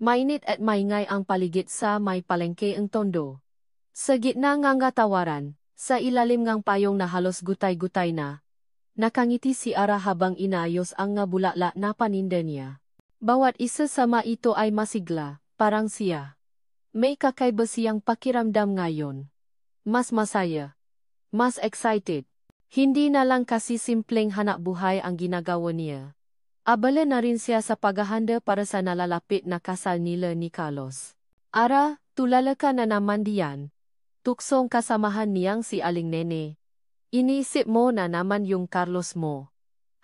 Mainit at maingay ang paligid sa may palengke ang tondo. Sa gitna ng tawaran, sa ilalim ng payong na halos gutay-gutay na, nakangiti si Ara habang inayos ang nga bulala na paninda niya. Bawat isa sa ito ay masigla, parang siya. May kakaiba siyang pakiramdam ngayon. Mas masaya. Mas excited. Hindi na lang kasi simpleng hanap buhay ang ginagawa niya. Abala na rin siya sa paghahanda para sa nalalapit na kasal nila ni Carlos. Ara, tulala ka na naman diyan. Tuksong kasamahan niyang si Aling Nene. Iniisip mo na naman yung Carlos mo.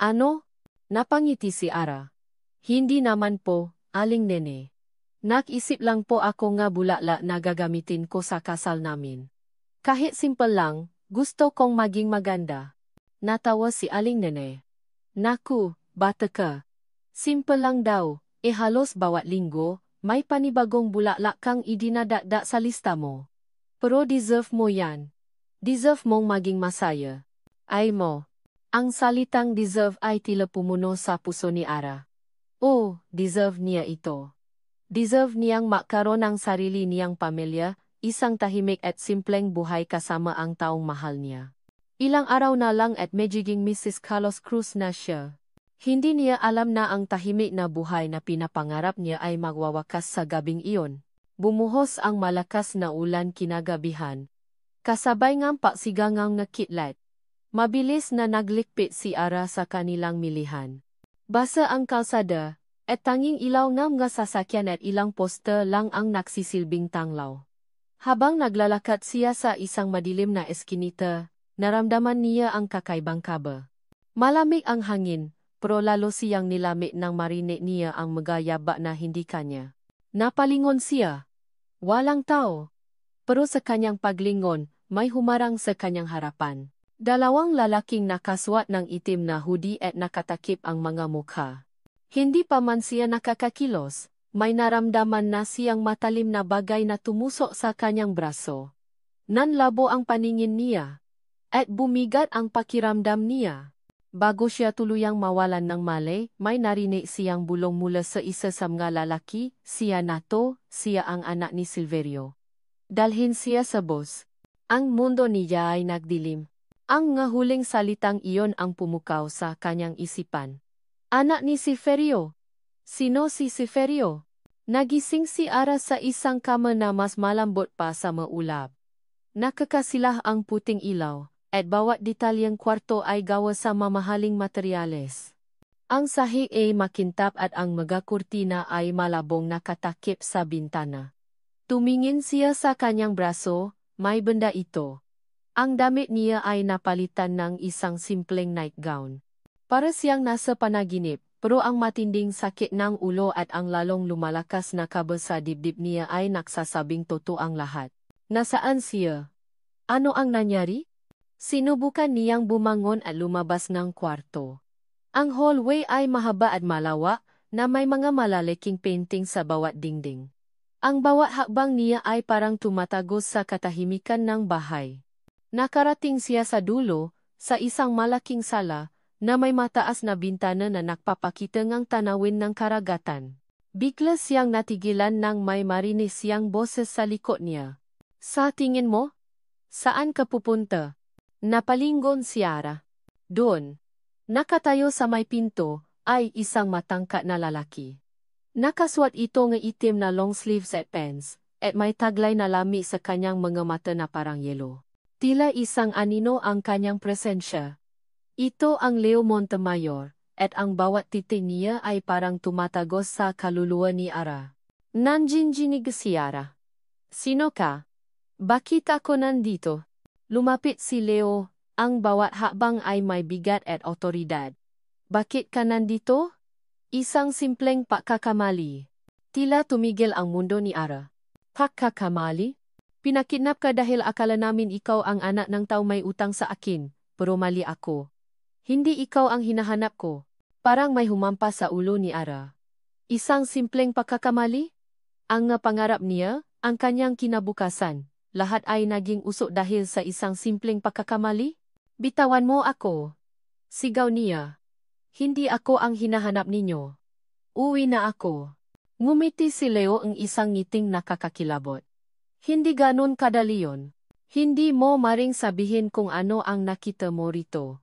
Ano? Napangiti si Ara. Hindi naman po, Aling Nene. Nag-isip lang po ako nga bulala na gagamitin ko sa kasal namin. Kahit simple lang, gusto kong maging maganda. Natawa si Aling Nene. Naku, bata ka. Simple lang daw, halos bawat linggo, may panibagong bulala kang idinadagdag sa lista mo. Pero deserve mo yan. Deserve mong maging masaya. Ay mo. Ang salitang deserve ay tila pumuno sa puso ni Ara. Oh, deserve niya ito. Deserve niyang magkaroon ng sarili niyang pamilya, isang tahimik at simpleng buhay kasama ang taong mahal niya. Ilang araw na lang at magiging Mrs. Carlos Cruz na siya. Hindi niya alam na ang tahimik na buhay na pinapangarap niya ay magwawakas sa gabing iyon. Bumuhos ang malakas na ulan kinagabihan. Kasabay ng paksigangang nakitlat. Mabilis na naglikpit si Ara sa kanilang milihan. Basa ang kalsada, at tanging ilaw ng mga sasakyan at ilang poster lang ang nagsisilbing tanglaw. Habang naglalakad siya sa isang madilim na eskinita, naramdaman niya ang kakaibang kaba. Malamig ang hangin, pero lalo siyang nilamig nang marinig niya ang magayaba na hindi kanya. Napalingon siya. Walang tao. Pero sa kanyang paglingon, may humarang sa kanyang harapan. Dalawang lalaking nakaswat ng itim na hoodie at nakatakip ang mga mukha. Hindi pa man siya nakakakilos, may naramdaman na siyang matalim na bagay na tumusok sa kanyang braso. Nanlabo ang paningin niya, at bumigat ang pakiramdam niya. Bago siya tuluyang mawalan ng malay, may narinig siyang bulong mula sa isa sa mga lalaki, siya siya ang anak ni Silverio. Dalhin siya sa boss. Ang mundo niya ay nagdilim. Ang nga huling salitang iyon ang pumukaw sa kanyang isipan. Anak ni Silverio. Sino si Silverio? Nagising si Ara sa isang kama na mas malambot pa sa maulap. Nakakasilah ang puting ilaw, at bawat detalyeng kwarto ay gawa sa mamahaling materyales. Ang sahig ay makintab at ang mga kurtina ay malabong nakatakip sa bintana. Tumingin siya sa kanyang braso, may benda ito. Ang damit niya ay napalitan ng isang simpleng nightgown. Para siyang nasa panaginip, pero ang matinding sakit ng ulo at ang lalong lumalakas na kaba sa dibdib niya ay nagsasabing totoo ang lahat. Nasaan siya? Ano ang nangyari? Sinubukan niyang bumangon at lumabas ng kwarto. Ang hallway ay mahaba at malawak, na may mga malalaking painting sa bawat dingding. Ang bawat hakbang niya ay parang tumatagos sa katahimikan ng bahay. Nakarating siya sa dulo, sa isang malaking sala, na may mataas na bintana na nagpapakita ng tanawin ng karagatan. Bigla siyang natigilan nang may marinig siyang boses sa likod niya. Sa tingin mo? Saan ka pupunta? Napalingon si Ara. Doon. Nakatayo sa may pinto, ay isang matangkad na lalaki. Nakaswat ito ng itim na long sleeves at pants, at may taglay na lami sa kanyang mga mata na parang yelo. Tila isang anino ang kanyang presensya. Ito ang Leo Montemayor, at ang bawat titig niya ay parang tumatagos sa kaluluwa ni Ara. Nanginginig si Ara. Sino ka? Bakit ako nandito? Lumapit si Leo, ang bawat hakbang ay may bigat at otoridad. Bakit ka nandito? Isang simpleng pagkakamali. Tila tumigil ang mundo ni Ara. Pagkakamali? Pinakidnap ka dahil akala namin ikaw ang anak ng tao may utang sa akin, pero mali ako. Hindi ikaw ang hinahanap ko. Parang may humampas sa ulo ni Ara. Isang simpleng pagkakamali? Ang pangarap niya, ang kanyang kinabukasan, lahat ay naging usok dahil sa isang simpleng pagkakamali? Bitawan mo ako. Sigaw niya. Hindi ako ang hinahanap ninyo. Uwi na ako. Ngumiti si Leo ang isang ngiting nakakakilabot. Hindi ganun kadali yun. Hindi mo maring sabihin kung ano ang nakita mo rito.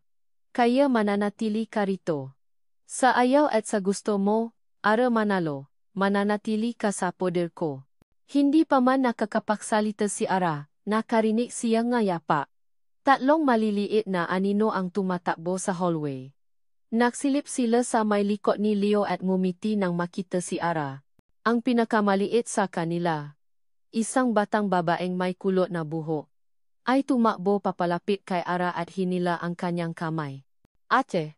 Kaya mananatili ka rito. Sa ayaw at sa gusto mo, ara manalo, mananatili ka sa poder ko. Hindi pa man nakakapagsalita si Ara, nakarinig siya nga yapa. Tatlong maliliit na anino ang tumatakbo sa hallway. Naksilip sila sa may likod ni Leo at ngumiti nang makita si Ara. Ang pinakamaliit sa kanila, isang batang babaeng may kulot na buhok, ay tumakbo papalapit kay Ara at hinila ang kanyang kamay. Ate,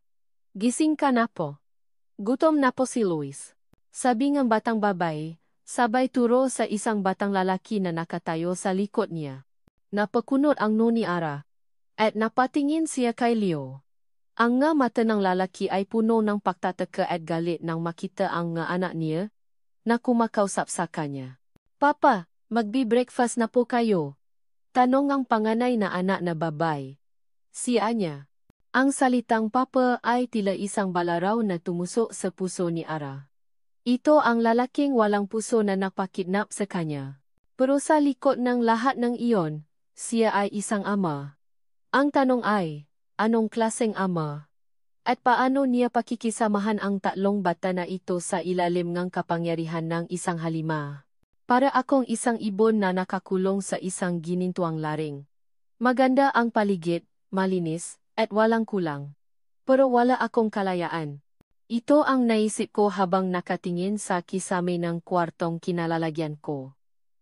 gising ka na po. Gutom na po si Luis. Sabi ng batang babae, sabay turo sa isang batang lalaki na nakatayo sa likod niya. Napakunot ang noo ni Ara, at napatingin siya kay Leo. Ang nga mata ng lalaki ay puno ng pagtataka at galit nang makita ang nga anak niya, na kumakausap sa kanya. Papa, magbi-breakfast na po kayo. Tanong ang panganay na anak na babae. Siya niya. Ang salitang papa ay tila isang balaraw na tumusok sa puso ni Ara. Ito ang lalaking walang puso na napakidnap sa kanya. Pero sa likod ng lahat ng iyon, siya ay isang ama. Ang tanong ay, anong klaseng ama? At paano niya pakikisamahan ang tatlong bata na ito sa ilalim ng kapangyarihan ng isang halima? Para akong isang ibon na nakakulong sa isang ginintuang laring. Maganda ang paligid, malinis, at walang kulang. Pero wala akong kalayaan. Ito ang naisip ko habang nakatingin sa kisame ng kwartong kinalalagyan ko.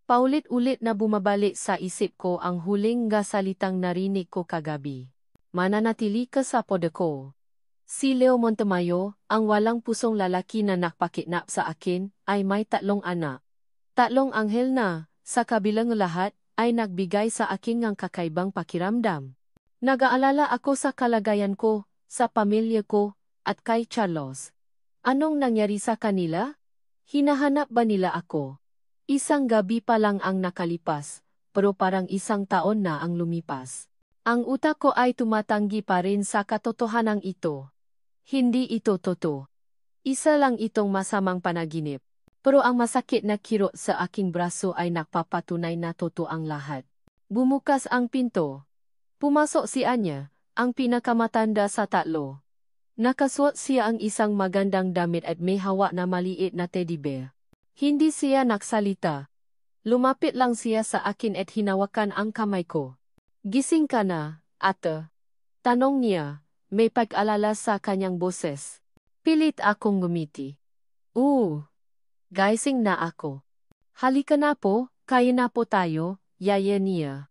Paulit-ulit na bumabalik sa isip ko ang huling nga salitang narinig ko kagabi. Mananatili ka sa poder ko. Si Leo Montemayor, ang walang pusong lalaki na nakpakidnap sa akin, ay may tatlong anak. Tatlong anghel na, sa kabilang lahat, ay nagbigay sa akin ng kakaibang pakiramdam. Nag-aalala ako sa kalagayan ko, sa pamilya ko, at kay Carlos. Anong nangyari sa kanila? Hinahanap ba nila ako? Isang gabi pa lang ang nakalipas, pero parang isang taon na ang lumipas. Ang utak ko ay tumatanggi pa rin sa katotohanan ito. Hindi ito totoo. Isa lang itong masamang panaginip. Pero ang masakit na kirot sa aking braso ay nagpapatunay na totoo ang lahat. Bumukas ang pinto. Pumasok si Anya, ang pinakamatanda sa tatlo. Nakasuot siya ang isang magandang damit at may hawak na maliit na teddy bear. Hindi siya nagsalita. Lumapit lang siya sa akin at hinawakan ang kamay ko. Gising ka na, ate? Tanong niya, may pag-alala sa kanyang boses. Pilit akong ngumiti. Gising na ako. Halika na po, kaya na po tayo, yaya niya.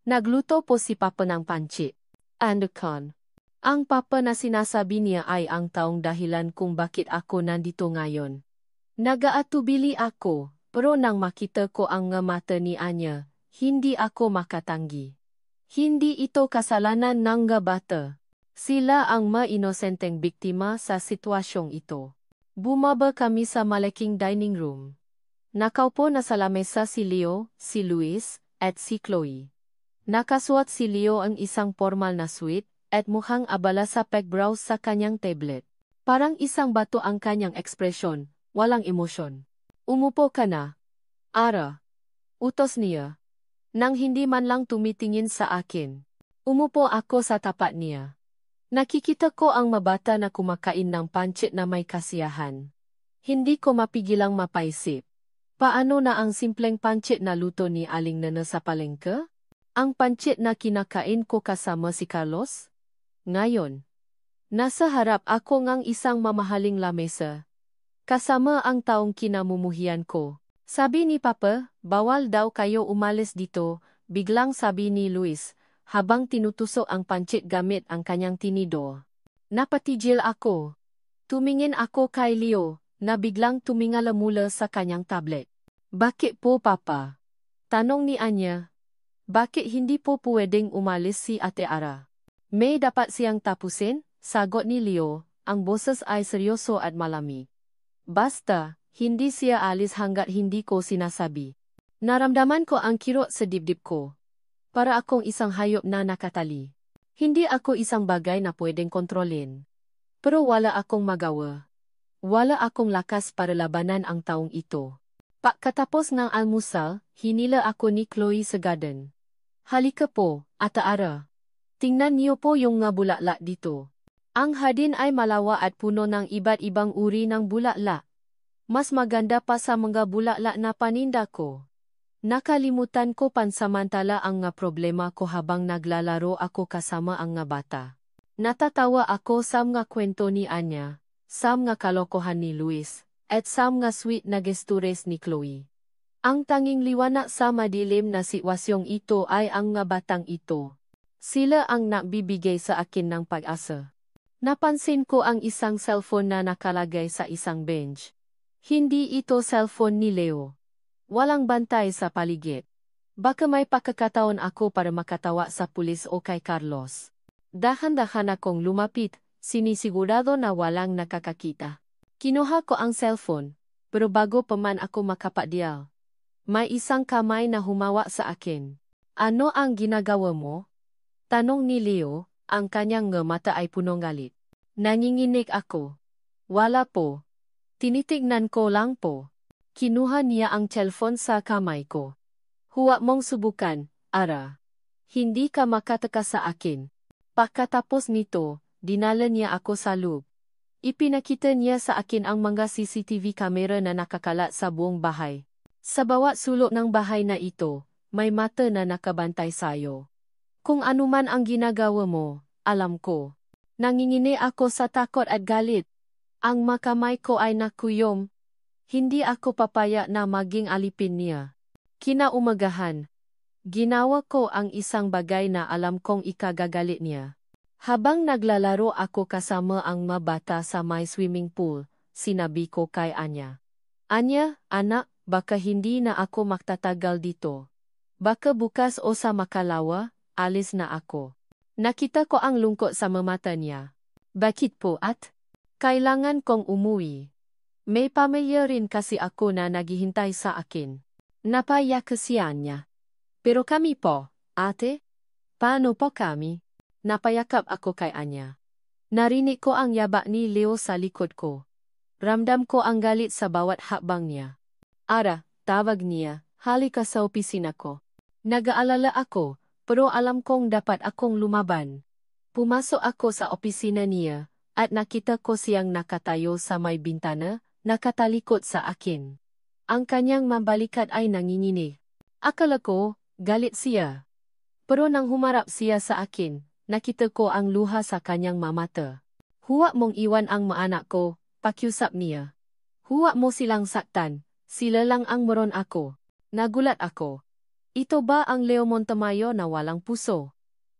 Nagluto po si Papa ng pancit. Andukon. Ang Papa na sinasabi niya ay ang taong dahilan kung bakit ako nandito ngayon. Nag-aatubili ako, pero nang makita ko ang nga mata ni Anya, hindi ako makatanggi. Hindi ito kasalanan ng nga bata. Sila ang mainosenteng biktima sa sitwasyong ito. Bumaba kami sa malaking dining room. Nakaupo na sa lamesa si Leo, si Luis, at si Chloe. Nakasuot si Leo ang isang formal na suit, at mukhang abala sa pag-browse sa kanyang tablet. Parang isang bato ang kanyang ekspresyon, walang emosyon. Umupo ka na. Ara. Utos niya. Nang hindi man lang tumitingin sa akin. Umupo ako sa tapat niya. Nakikita ko ang mabata na kumakain ng pancit na may kasiyahan. Hindi ko mapigilang mapaisip. Paano na ang simpleng pancit na luto ni Aling Nana sa palengke? Ang pancit na kinakain ko kasama si Carlos? Ngayon, nasa harap ako ngang isang mamahaling lamesa. Kasama ang taong kinamumuhian ko. Sabi ni Papa, bawal daw kayo umalis dito, biglang sabi ni Luis, habang tinutusok ang pancit gamit ang kanyang tinidor. Napatigil ako. Tumingin ako kay Leo, na biglang tumingala mula sa kanyang tablet. Bakit po Papa? Tanong ni Anya. Bakit hindi po pwedeng umalis si Ate Ara? May dapat siyang tapusin? Sagot ni Leo, ang boses ay seryoso at malamig. Basta, hindi siya alis hanggat hindi ko sinasabi. Naramdaman ko ang kirot sa dibdib ko. Para akong isang hayop na nakatali. Hindi ako isang bagay na pwedeng kontrolin. Pero wala akong magawa. Wala akong lakas para labanan ang taong ito. Pagkatapos ng almusal, hinila ako ni Chloe sa garden. Halika po, Ate Ara. Tingnan niyo po yung nga bulaklak dito. Ang hardin ay malawa at puno ng iba't ibang uri ng bulaklak. Mas maganda pa sa mga bulaklak na paninda ko. Nakalimutan ko pansamantala ang nga problema ko habang naglalaro ako kasama ang nga bata. Natatawa ako sa mga kwento ni Anya, sa mga kalokohan ni Luis, at sa mga sweet na gestures ni Chloe. Ang tanging liwanag sa madilim na sitwasyong ito ay ang nga batang ito. Sila ang nagbibigay sa akin ng pag-asa. Napansin ko ang isang cellphone na nakalagay sa isang bench. Hindi ito cellphone ni Leo. Walang bantay sa paligid. Baka may pagkakataon ako para makatawa sa pulis o kay Carlos. Dahan-dahan akong lumapit, sinisigurado na walang nakakakita. Kinuha ko ang cellphone, pero bago pa man ako makapadyal, may isang kamay na humawa sa akin. Ano ang ginagawa mo? Tanong ni Leo, ang kanyang mata ay punong galit. Nanginginig ako. Wala po. Tinitignan ko lang po. Kinuha niya ang cellphone sa kamay ko. Huwag mong subukan, Ara. Hindi ka makataka sa akin. Pagkatapos nito, dinala niya ako sa loob. Ipinakita niya sa akin ang mga CCTV camera na nakakalat sa buong bahay. Sa bawat sulok ng bahay na ito, may mata na nakabantay sa'yo. Kung anuman ang ginagawa mo, alam ko. Nangingini ako sa takot at galit. Ang makamay ko ay nakuyom. Hindi ako papaya na maging alipin niya. Kinaumagahan, ginawa ko ang isang bagay na alam kong ikagagalit niya. Habang naglalaro ako kasama ang mga bata sa may swimming pool, sinabi ko kay Anya. Anya, anak, baka hindi na ako magtatagal dito. Baka bukas o sa makalawa, alis na ako. Nakita ko ang lungkot sa mata niya. Bakit po at? Kailangan kong umuwi. May pamilya rin kasi ako na naghihintay sa akin. Napaya kasi Anya. Pero kami po, ate? Paano po kami? Napayakap ako kay Anya. Narinig ko ang yabak ni Leo sa likod ko. Ramdam ko ang galit sa bawat hakbang niya. Ara, tawag niya, halika sa opisina ko. Nag-aalala ako, pero alam kong dapat akong lumaban. Pumasok ako sa opisina niya, at nakita ko siyang nakatayo sa may bintana, nakatalikod sa akin. Ang kanyang mambalikat ay nanginginig. Akala ko, galit siya. Pero nang humarap siya sa akin, nakita ko ang luha sa kanyang mamata. Huwag mong iwan ang maanak ko, pakiusap niya. Huwag mo silang saktan, sila lang ang meron ako. Nagulat ako. Ito ba ang Leo Montemayor na walang puso?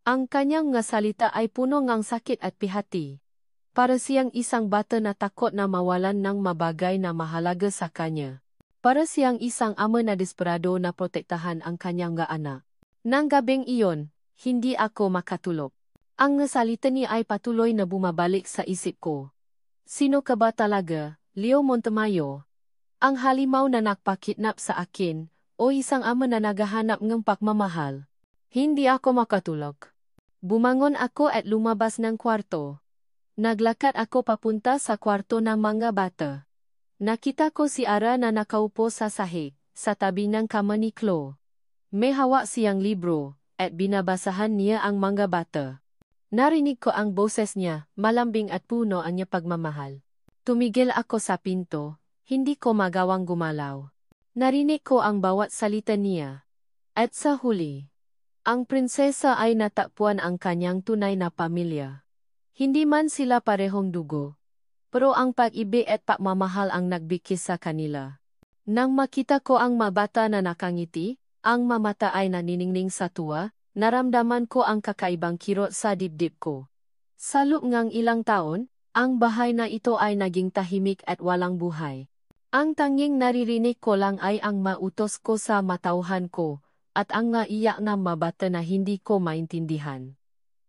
Ang kanyang nga salita ay puno ngang sakit at pihati. Para siyang isang bata na takot na mawalan ng mabagay na mahalaga sa kanya. Para siyang isang ama na desperado na protektahan ang kanyang anak. Nang gabing iyon, hindi ako makatulog. Ang salita niya ay patuloy na bumabalik sa isip ko. Sino ka ba talaga, Leo Montemayor? Ang halimaw na nagpakidnap sa akin, o isang ama na naghahanap ng pagmamahal? Hindi ako makatulog. Bumangon ako at lumabas ng kwarto. Naglakad ako papunta sa kwarto ng mga bata. Nakita ko si Ara na nakaupo sa sahig, sa tabi ng kama ni Chloe. May hawak siyang libro, at binabasahan niya ang mga bata. Narinig ko ang boses niya, malambing at puno ang niya pagmamahal. Tumigil ako sa pinto, hindi ko magawang gumalaw. Narinig ko ang bawat salita niya. At sa huli, ang prinsesa ay natakpuan ang kanyang tunay na pamilya. Hindi man sila parehong dugo, pero ang pag-ibig at pagmamahal ang nagbigkis sa kanila. Nang makita ko ang mabata na nakangiti, ang mamata ay naniningning sa tuwa, naramdaman ko ang kakaibang kirot sa dibdib ko. Sa loob ng ilang taon, ang bahay na ito ay naging tahimik at walang buhay. Ang tanging naririnig ko lang ay ang mautos ko sa matauhan ko, at ang naiyak na mabata na hindi ko maintindihan.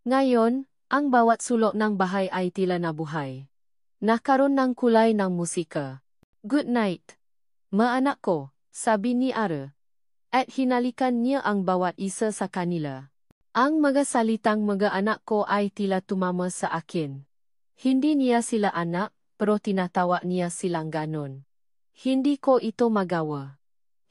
Ngayon, ang bawat sulok ng bahay ay tila nabuhay. Nakaroon ng kulay ng musika. Good night, maanak ko, sabi ni Ara. At hinalikan niya ang bawat isa sa kanila. Ang mga salitang mga anak ko ay tila tumama sa akin. Hindi niya sila anak, pero tinatawa niya silang ganon. Hindi ko ito magawa.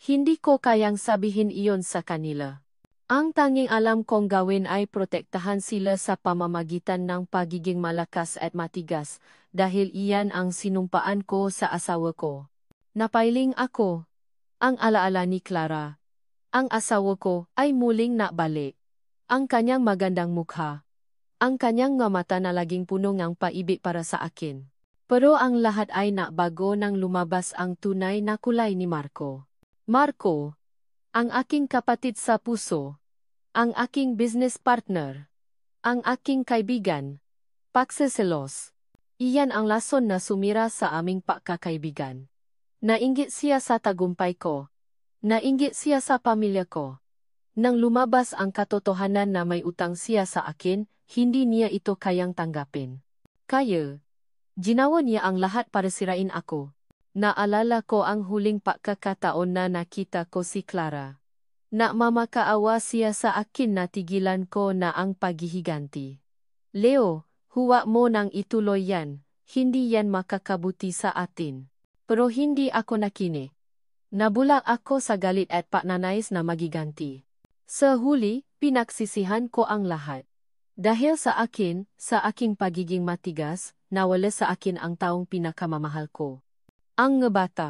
Hindi ko kayang sabihin iyon sa kanila. Ang tanging alam kong gawin ay protektahan sila sa pamamagitan ng pagiging malakas at matigas, dahil iyan ang sinumpaan ko sa asawa ko. Napailing ako. Ang alaala ni Clara. Ang asawa ko ay muling nabalik. Ang kanyang magandang mukha. Ang kanyang mga mata na laging puno ng paibig para sa akin. Pero ang lahat ay nabago nang lumabas ang tunay na kulay ni Marco. Marco, ang aking kapatid sa puso, ang aking business partner, ang aking kaibigan, pagseselos. Iyan ang lason na sumira sa aming pagkakaibigan. Nainggit siya sa tagumpay ko. Nainggit siya sa pamilya ko. Nang lumabas ang katotohanan na may utang siya sa akin, hindi niya ito kayang tanggapin. Kaya, ginawa niya ang lahat para sirain ako. Naalala ko ang huling pagkakataon na nakita ko si Clara. Nagmamakaawa siya sa akin na tigilan ko na ang paghihiganti. Leo, huwag mo nang ituloy yan, hindi yan makakabuti sa atin. Pero hindi ako nakinig. Nabulak ako sa galit at pagnanais na magiganti. Sa huli, pinagsisihan ko ang lahat. Dahil sa akin, sa aking pagiging matigas, nawala sa akin ang taong pinakamamahal ko. Ang nga bata.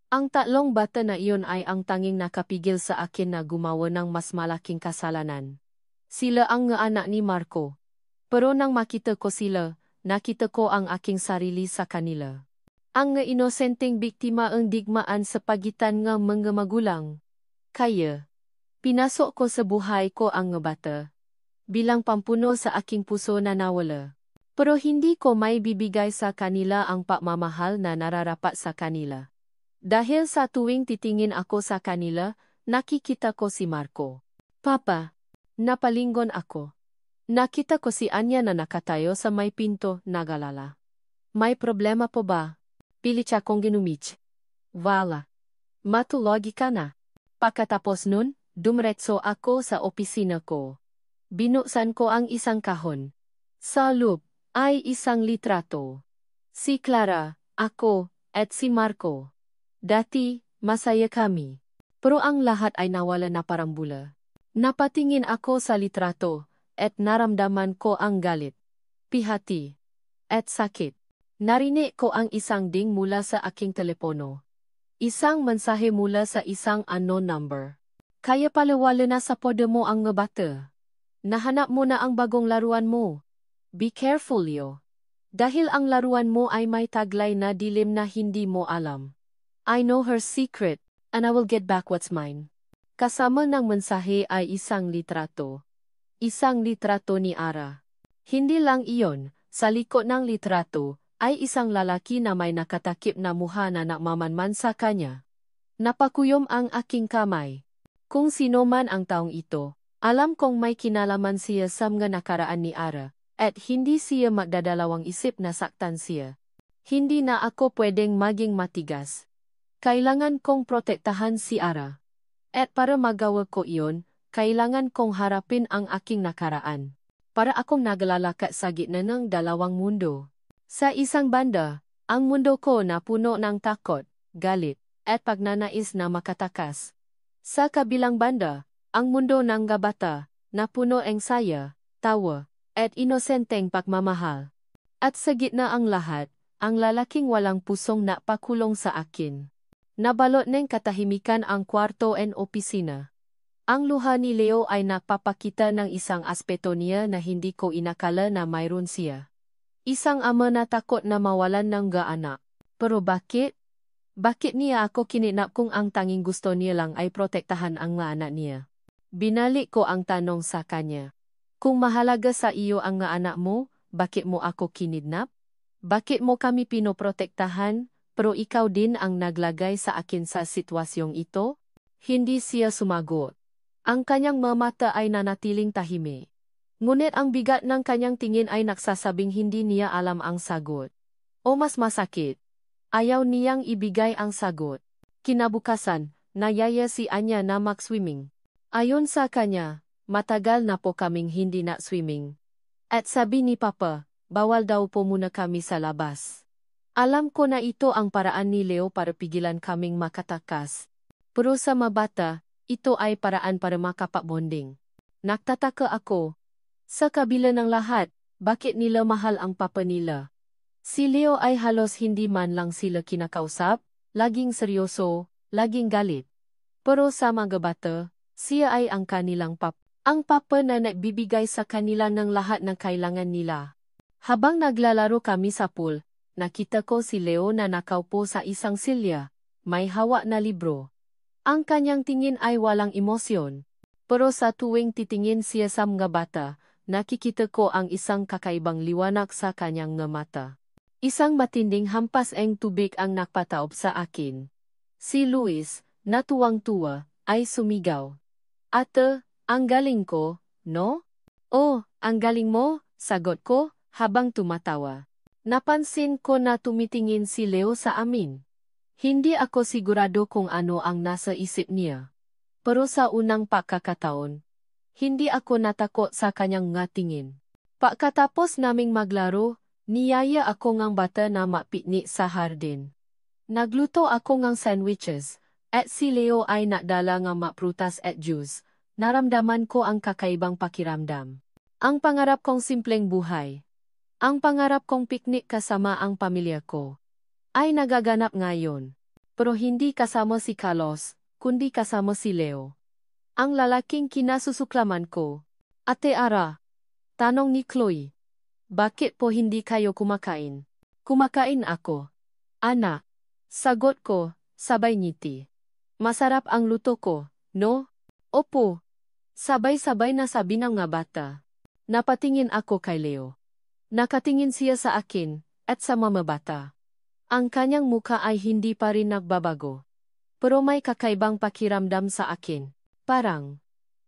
Ang tatlong bata na iyon ay ang tanging nakapigil sa akin na gumawa ng mas malaking kasalanan. Sila ang nga anak ni Marco. Pero nang makita ko sila, nakita ko ang aking sarili sa kanila. Ang nga inosenteng biktima ang digmaan sa pagitan ng mga magulang. Kaya, pinasok ko sa buhay ko ang nga bata. Bilang pampuno sa aking puso na nawala. Pero hindi ko may bibigay sa kanila ang pagmamahal na nararapat sa kanila. Dahil sa tuwing titingin ako sa kanila, nakikita ko si Marco. Papa, napalingon ako. Nakita ko si Anya na nakatayo sa may pinto, nagalala. May problema po ba? Pilit akong ginumich. Wala. Matulogi ka na. Pagkatapos nun, dumretso ako sa opisina ko. Binuksan ko ang isang kahon. Sa loob ay isang litrato. Si Clara, ako, at si Marco. Dati, masaya kami. Pero ang lahat ay nawala na parang bula. Napatingin ako sa litrato, at naramdaman ko ang galit, pihati, at sakit. Narinig ko ang isang ding mula sa aking telepono. Isang mensahe mula sa isang unknown number. Kaya pala wala na sa podo mo ang nga bata. Nahanap mo na ang bagong laruan mo. Be careful, Leo. Dahil ang laruan mo ay may taglay na dilim na hindi mo alam. I know her secret, and I will get back what's mine. Kasama ng mensahe ay isang litrato. Isang litrato ni Ara. Hindi lang iyon, sa likod ng litrato, ay isang lalaki na may nakatakip na mukha na nagmamanman sa kanya. Napakuyom ang aking kamay. Kung sino man ang taong ito, alam kong may kinalaman siya sa mga nakaraan ni Ara. At hindi siya magdadalawang isip na saktan siya. Hindi na ako pwedeng maging matigas. Kailangan kong protektahan si Ara. At para magawa ko iyon, kailangan kong harapin ang aking nakaraan. Para akong naglalakad sa gitna ng dalawang mundo. Sa isang banda, ang mundo ko na puno ng takot, galit, at pagnanais na makatakas. Sa kabilang banda, ang mundo ng gabata, na puno ng saya, tawa, at inosenteng pagmamahal. At sa gitna ang lahat, ang lalaking walang pusong napakulong sa akin. Nabalot ng katahimikan ang kwarto and opisina. Ang luha ni Leo ay napapakita ng isang aspeto niya na hindi ko inakala na mayroon siya. Isang ama na takot na mawalan ng anak. Pero bakit? Bakit niya ako kinidnap kung ang tanging gusto niya lang ay protektahan ang mga anak niya? Binalik ko ang tanong sa kanya. Kung mahalaga sa iyo ang nga anak mo, bakit mo ako kinidnap? Bakit mo kami pinoprotektahan, pero ikaw din ang naglagay sa akin sa sitwasyong ito? Hindi siya sumagot. Ang kanyang mga mata ay nanatiling tahimik. Ngunit ang bigat ng kanyang tingin ay nagsasabing hindi niya alam ang sagot. O mas masakit, ayaw niyang ibigay ang sagot. Kinabukasan, nayaya si Anya na mag-swimming. Ayon sa kanya, matagal na po kaming hindi na swimming. At sabi ni Papa, bawal daw po muna kami sa labas. Alam ko na ito ang paraan ni Leo para pigilan kaming makatakas. Pero sa mabata, ito ay paraan para makapabonding. Nagtataka ako. Sa kabila ng lahat, bakit nila mahal ang papa nila? Si Leo ay halos hindi man lang sila kinakausap, laging seryoso, laging galit. Pero sa mga bata, siya ay ang kanilang papa. Ang papa na nagbibigay sa kanila ng lahat ng kailangan nila. Habang naglalaro kami sa pool, nakita ko si Leo na nakaupo sa isang silya, may hawak na libro. Ang kanyang tingin ay walang emosyon. Pero sa tuwing titingin siya sa mga bata, nakikita ko ang isang kakaibang liwanag sa kanyang mga mata. Isang matinding hampas ng tubig ang nakpataob sa akin. Si Luis, na tuwang-tuwa, ay sumigaw. Ate, ang galing ko, no? Oh, ang galing mo, sagot ko, habang tumatawa. Napansin ko na tumitingin si Leo sa amin. Hindi ako sigurado kung ano ang nasa isip niya. Pero sa unang pagkakataon, hindi ako natakot sa kanyang ngatingin. Pagkatapos naming maglaro, niyaya ako ngang bata na mapiknik sa hardin. Nagluto ako ngang sandwiches, at si Leo ay nakdala nga maprutas at juice. Naramdaman ko ang kakaibang pakiramdam. Ang pangarap kong simpleng buhay. Ang pangarap kong piknik kasama ang pamilya ko ay nagaganap ngayon. Pero hindi kasama si Carlos, kundi kasama si Leo. Ang lalaking kinasusuklaman ko. Ate Ara, tanong ni Chloe. Bakit po hindi kayo kumakain? Kumakain ako. Anak, sagot ko, sabay ngiti. Masarap ang luto ko, no? Opo. Sabay-sabay na sabi ng mga bata. Napatingin ako kay Leo. Nakatingin siya sa akin, at sa mga bata. Ang kanyang mukha ay hindi pa rin nagbabago. Pero may kakaibang pakiramdam sa akin. Parang,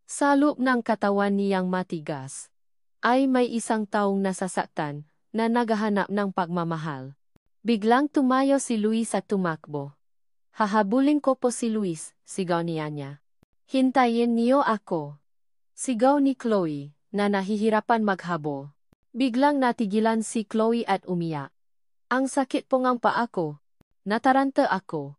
sa loob ng katawan niyang matigas, ay may isang taong nasasaktan na naghahanap ng pagmamahal. Biglang tumayo si Luis at tumakbo. Hahabulin ko po si Luis, sigaw niya. Hintayin niyo ako. Sigaw ni Chloe, na nahihirapan maghabol. Biglang natigilan si Chloe at umiyak. Ang sakit po ng paa ko. Nataranta ako.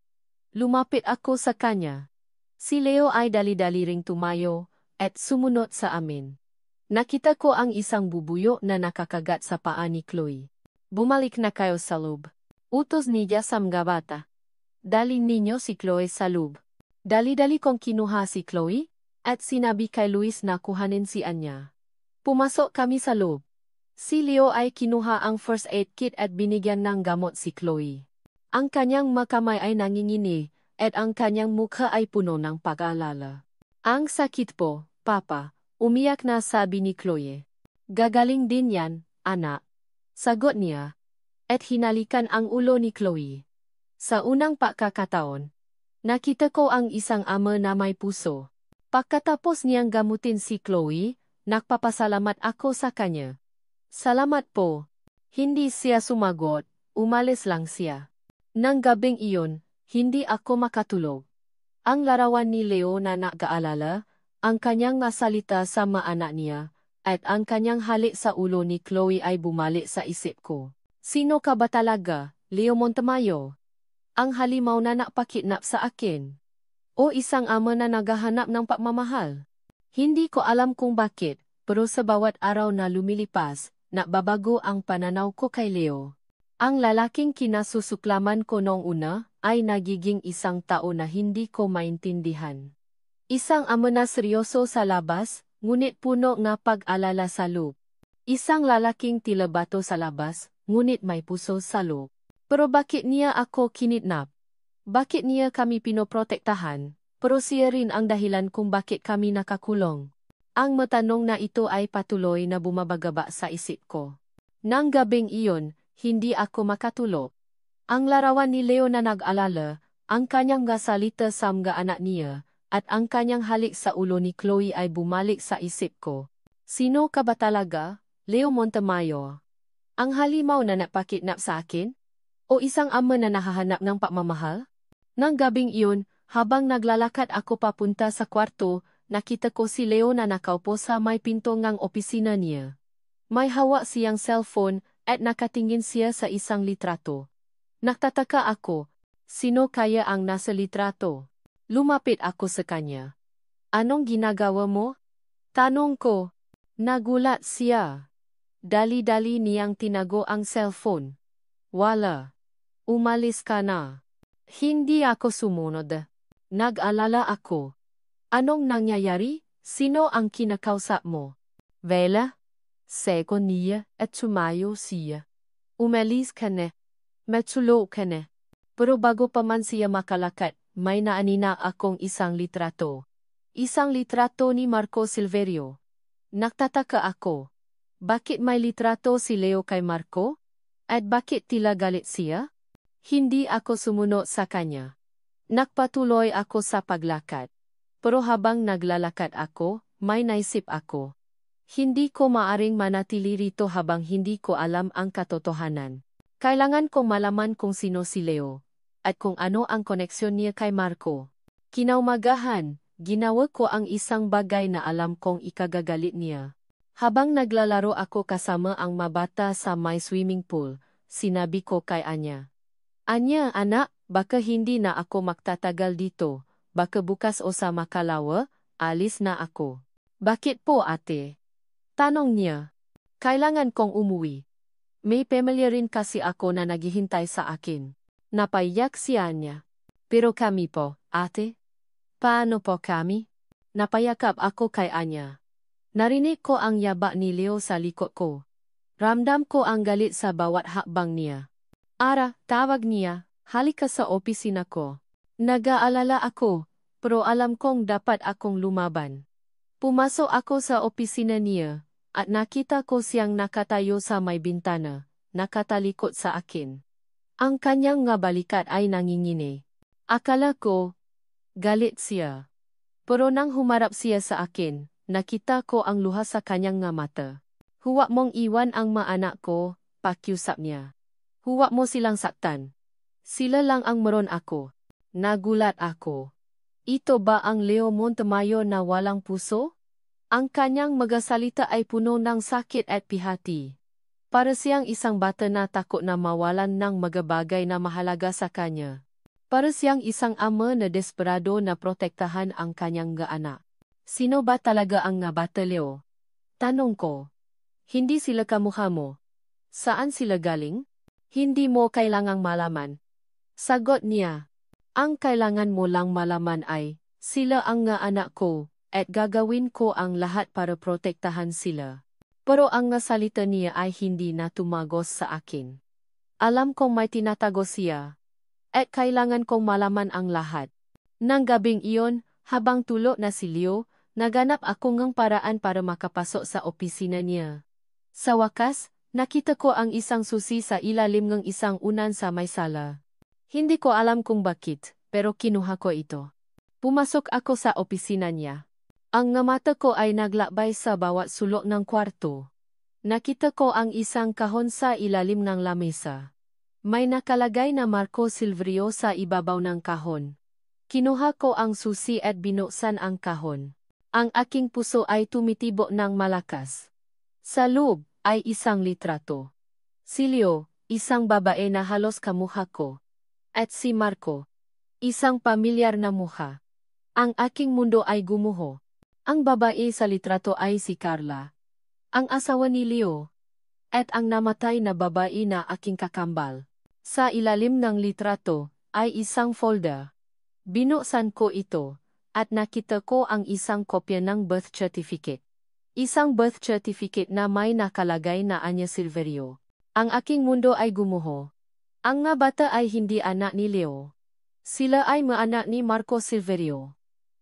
Lumapit ako sa kanya. Si Leo ay dali-dali ring tumayo, at sumunod sa amin. Nakita ko ang isang bubuyo na nakakagat sa paa ni Chloe. Bumalik na kayo sa loob. Utos niya sa mga bata. Dalhin ninyo si Chloe sa loob. Dali-dali kong kinuha si Chloe, at sinabi kay Luis na kuhanin si Anya. Pumasok kami sa loob. Si Leo ay kinuha ang first aid kit at binigyan ng gamot si Chloe. Ang kanyang makamay ay nangingini, at ang kanyang mukha ay puno ng pag-aalala. Ang sakit po, Papa, umiyak na sabi ni Chloe. Gagaling din yan, anak. Sagot niya, at hinalikan ang ulo ni Chloe. Sa unang pagkakataon, nakita ko ang isang ama na may puso. Pagkatapos niyang gamutin si Chloe, nagpapasalamat ako sa kanya. Salamat po. Hindi siya sumagot, umalis lang siya. Nang gabing iyon, hindi ako makatulog. Ang larawan ni Leo na nag-aalala, ang kanyang nasalita sa mga anak niya, at ang kanyang halik sa ulo ni Chloe ay bumalik sa isip ko. Sino ka ba talaga, Leo Montemayor? Ang halimaw na nakpakidnap sa akin? O isang ama na naghahanap ng pagmamahal? Hindi ko alam kung bakit, pero sa bawat araw na lumilipas, nababago ang pananaw ko kay Leo. Ang lalaking kinasusuklaman ko noong una ay nagiging isang tao na hindi ko maintindihan. Isang ama na seryoso sa labas, ngunit puno ng pag-alala sa loob. Isang lalaking tila bato sa labas, ngunit may puso sa loob. Pero bakit niya ako kinidnap? Bakit niya kami pinoprotektahan? Pero siya rin ang dahilan kung bakit kami nakakulong. Ang matanong na ito ay patuloy na bumabagaba sa isip ko. Nang gabing iyon, hindi ako makatulog. Ang larawan ni Leo na nag-alala, ang kanyang gasalita sa mga anak niya, at ang kanyang halik sa ulo ni Chloe ay bumalik sa isip ko. Sino ka ba talaga, Leo Montemayor? Ang halimaw na napakidnap sa akin? O isang ama na nahahanap ng pagmamahal? Nang gabing iyon, habang naglalakad ako papunta sa kwarto, nakita ko si Leo na nakaupo sa may pinto ngang opisina niya. May hawak siyang cellphone at nakatingin siya sa isang litrato. Nagtataka ako, sino kaya ang nasa litrato? Lumapit ako sa kanya. Anong ginagawa mo? Tanong ko. Nagulat siya. Dali-dali niyang tinago ang cellphone. Wala. Umalis ka na. Hindi ako sumunod. Nag-alala ako. Anong nangyayari? Sino ang kinakausap mo? Vela? Seko niya at sumayo siya. Umalis ka na. Matsulo ka na. Pero bago pa man siya makalakat, may naanina akong isang litrato. Isang litrato ni Marco Silverio. Nagtataka ako. Bakit may litrato si Leo kay Marco? At bakit tila galit siya? Hindi ako sumunod sa kanya. Nagpatuloy ako sa paglakad. Pero habang naglalakad ako, may naisip ako. Hindi ko maaring manatili rito habang hindi ko alam ang katotohanan. Kailangan kong malaman kung sino si Leo, at kung ano ang koneksyon niya kay Marco. Kinaumagahan, ginawa ko ang isang bagay na alam kong ikagagalit niya. Habang naglalaro ako kasama ang mabata sa may swimming pool, sinabi ko kay Anya. Anya, anak, baka hindi na ako magtatagal dito, baka bukas o sa makalawa, alis na ako. Bakit po ate? Tanong niya. Kailangan kong umuwi. May pamilya rin kasi ako na naghihintay sa akin. Napaiyak si Anya. Pero kami po, ate? Paano po kami? Napayakap ako kay Anya. Narinig ko ang yaba ni Leo sa likod ko. Ramdam ko ang galit sa bawat hakbang niya. Ara, tawag niya, halika sa opisina ko. Nag-aalala ako, pero alam kong dapat akong lumaban. Pumasok ako sa opisina niya, at nakita ko siyang nakatayo sa may bintana, nakatalikod sa akin. Ang kanyang nga balikat ay nangingini. Akala ko, galit siya. Pero nang humarap siya sa akin, nakita ko ang luha sa kanyang nga mata. Huwag mong iwan ang mga anak ko, pakiusap niya. Huwag mo silang saktan. Sila lang ang meron ako. Nagulat ako. Ito ba ang Leo Montemayor na walang puso? Ang kanyang magasalita ay puno ng sakit at pihati. Para siyang isang bata na takot na mawalan ng mga bagay na mahalaga sa kanya. Para siyang isang ama na desperado na protektahan ang kanyang anak. Sino ba talaga ang nga bata, Leo? Tanong ko. Hindi sila kamukha mo. Saan sila galing? Hindi mo kailangang malaman. Sagot niya. Ang kailangan mo lang malaman ay, sila ang nga anak ko, at gagawin ko ang lahat para protektahan sila. Pero ang nga salita niya ay hindi na tumagos sa akin. Alam kong may tinatago siya, at kailangan kong malaman ang lahat. Nang gabing iyon, habang tulog na si Leo, naganap ako ngang paraan para makapasok sa opisina niya. Sa wakas, nakita ko ang isang susi sa ilalim ng isang unan sa may sala. Hindi ko alam kung bakit, pero kinuha ko ito. Pumasok ako sa opisina niya. Ang nga mata ko ay naglakbay sa bawat sulok ng kwarto. Nakita ko ang isang kahon sa ilalim ng lamesa. May nakalagay na Marco Silverio sa ibabaw ng kahon. Kinuha ko ang susi at binuksan ang kahon. Ang aking puso ay tumitibok ng malakas. Sa loob ay isang litrato. Si Leo, isang babae na halos kamukha ko. At si Marco, isang pamilyar na mukha. Ang aking mundo ay gumuho. Ang babae sa litrato ay si Carla, ang asawa ni Leo, at ang namatay na babae na aking kakambal. Sa ilalim ng litrato ay isang folder. Binuksan ko ito, at nakita ko ang isang kopya ng birth certificate. Isang birth certificate na may nakalagay na Anya Silverio. Ang aking mundo ay gumuho. Ang nga bata ay hindi anak ni Leo. Sila ay mga anak ni Marco Silverio.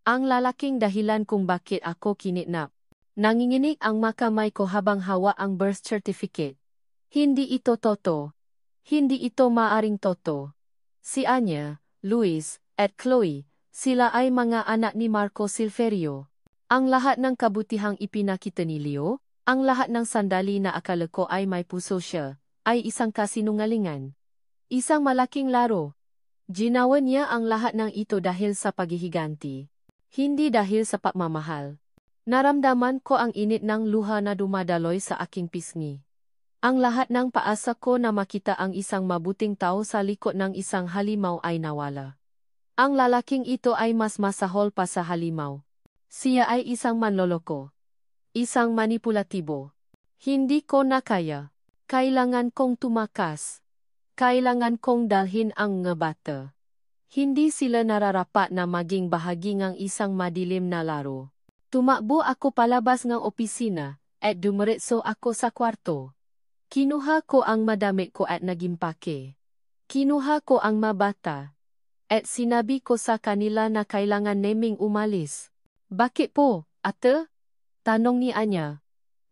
Ang lalaking dahilan kung bakit ako kinidnap. Nanginginig ang makamay ko habang hawak ang birth certificate. Hindi ito toto. Hindi ito maaring toto. Si Anya, Luis, at Chloe, sila ay mga anak ni Marco Silverio. Ang lahat ng kabutihang ipinakita ni Leo, ang lahat ng sandali na akala ko ay may puso siya, ay isang kasinungalingan. Isang malaking laro. Ginawa niya ang lahat ng ito dahil sa paghihiganti. Hindi dahil sa pagmamahal. Naramdaman ko ang init ng luha na dumadaloy sa aking pisngi. Ang lahat ng paasa ko na makita ang isang mabuting tao sa likod ng isang halimaw ay nawala. Ang lalaking ito ay mas masahol pa sa halimaw. Siya ay isang manloloko. Isang manipulatibo. Hindi ko na kaya. Kailangan kong tumakas. Kailangan kong dalhin ang mga bata. Hindi sila nararapat na maging bahagi ng isang madilim na laro. Tumakbo ako palabas ng opisina at dumiretso ako sa kwarto. Kinuha ko ang madamit ko at nagimpake. Kinuha ko ang mabata. At sinabi ko sa kanila na kailangan naming umalis. Bakit po, ate? Tanong ni Anya.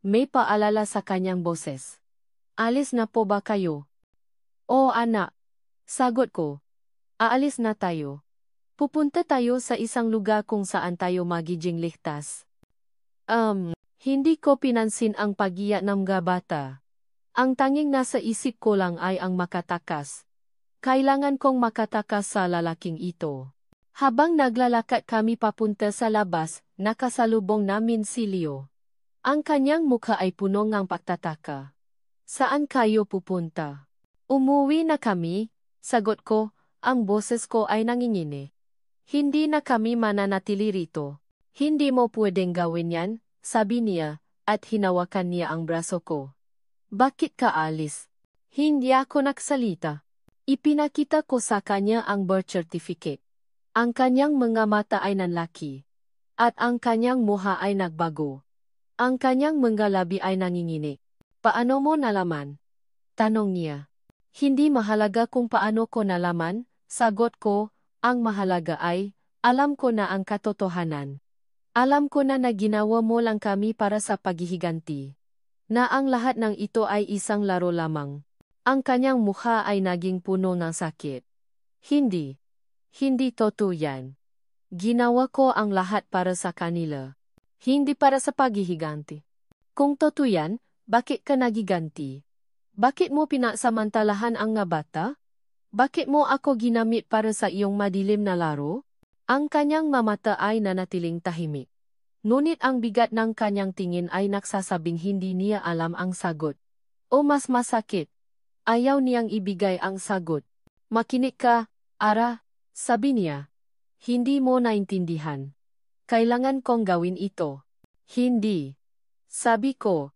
May paalala sa kanyang boses. Alis na po ba kayo? Oo anak. Sagot ko. Aalis na tayo. Pupunta tayo sa isang lugar kung saan tayo magiging ligtas. Hindi ko pinansin ang pagiya ng mga bata. Ang tanging nasa isip ko lang ay ang makatakas. Kailangan kong makatakas sa lalaking ito. Habang naglalakad kami papunta sa labas, nakasalubong namin si Leo. Ang kanyang mukha ay puno ng pagtataka. Saan kayo pupunta? Umuwi na kami, sagot ko, ang boses ko ay nangingini. Hindi na kami mananatili rito. Hindi mo pwedeng gawin yan, sabi niya, at hinawakan niya ang braso ko. Bakit ka alis? Hindi ako nagsalita. Ipinakita ko sa kanya ang birth certificate. Ang kanyang mga mata ay nanlaki. At ang kanyang mukha ay nagbago. Ang kanyang mga labi ay nangingini. Paano mo nalaman? Tanong niya. Hindi mahalaga kung paano ko nalaman, sagot ko, ang mahalaga ay, alam ko na ang katotohanan. Alam ko na ginawa mo lang kami para sa paghihiganti. Na ang lahat ng ito ay isang laro lamang. Ang kanyang mukha ay naging puno ng sakit. Hindi. Hindi totoo yan. Ginawa ko ang lahat para sa kanila. Hindi para sa paghihiganti. Kung totoo yan, bakit ka nagiganti? Bakit mo pinasamantalahan ang nga bata? Bakit mo ako ginamit para sa iyong madilim na laro? Ang kanyang mamata ay nanatiling tahimik. Ngunit ang bigat ng kanyang tingin ay nagsasabing hindi niya alam ang sagot. O mas masakit. Ayaw niyang ibigay ang sagot. Makinig ka, Ara, sabi niya. Hindi mo naintindihan. Kailangan kong gawin ito. Hindi. Sabi ko.